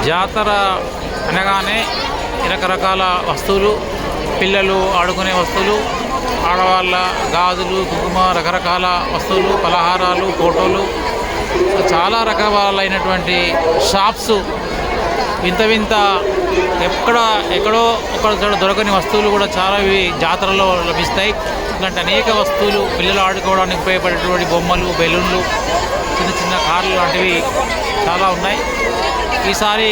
జాతర అనగానే రకరకాల వస్తువులు, పిల్లలు ఆడుకునే వస్తువులు, ఆడవాళ్ళ గాజులు, కుంకుమ, రకరకాల వస్తువులు, పలహారాలు, ఫోటోలు, చాలా రకాలైనటువంటి షాప్స్, వింత వింత ఎక్కడో ఒక చోట దొరకని వస్తువులు కూడా చాలా జాతరలో లభిస్తాయి. ఇలాంటి అనేక వస్తువులు, పిల్లలు ఆడుకోవడానికి ఉపయోగపడేటువంటి బొమ్మలు, బెలూన్లు, చిన్న చిన్న కార్లు లాంటివి చాలా ఉన్నాయి. ఈసారి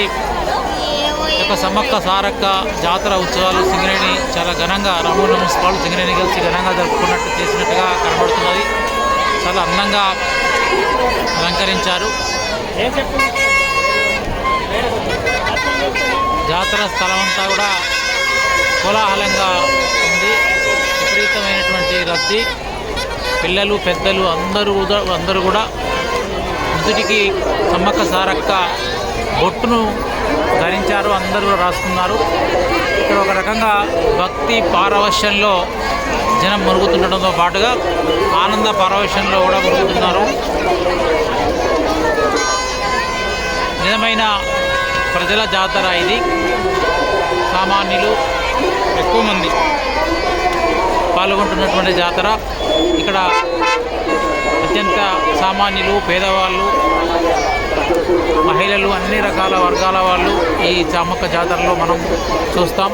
యొక్క సమ్మక్క సారక్క జాతర ఉత్సవాలు సింగరేణి చాలా ఘనంగా రామూరు మున్సిపాల్ సింగరేణి కలిసి ఘనంగా చేసినట్టుగా కనబడుతున్నది. చాలా అందంగా అలంకరించారు. జాతర స్థలం అంతా కూడా కోలాహలంగా ఉంది. విపరీతమైనటువంటి రద్దీ, పిల్లలు పెద్దలు అందరూ కూడా నుదుటికి సమ్మక్క సారక్క బొట్టును ధరించారు. అందరూ రాస్తున్నారు. ఇక్కడ ఒక రకంగా భక్తి పారవశ్యంలో జనం మురుగుతుండడంతో పాటుగా ఆనంద పారవశ్యంలో కూడా మురుగుతున్నారు. నిజమైన ప్రజల జాతర ఇది. సామాన్యులు ఎక్కువ మంది పాల్గొంటున్నటువంటి జాతర. ఇక్కడ అత్యంత సామాన్యులు, పేదవాళ్ళు, మహిళలు, అన్ని రకాల వర్గాల వాళ్ళు ఈ సమ్మక్క జాతరలో మనం చూస్తాం.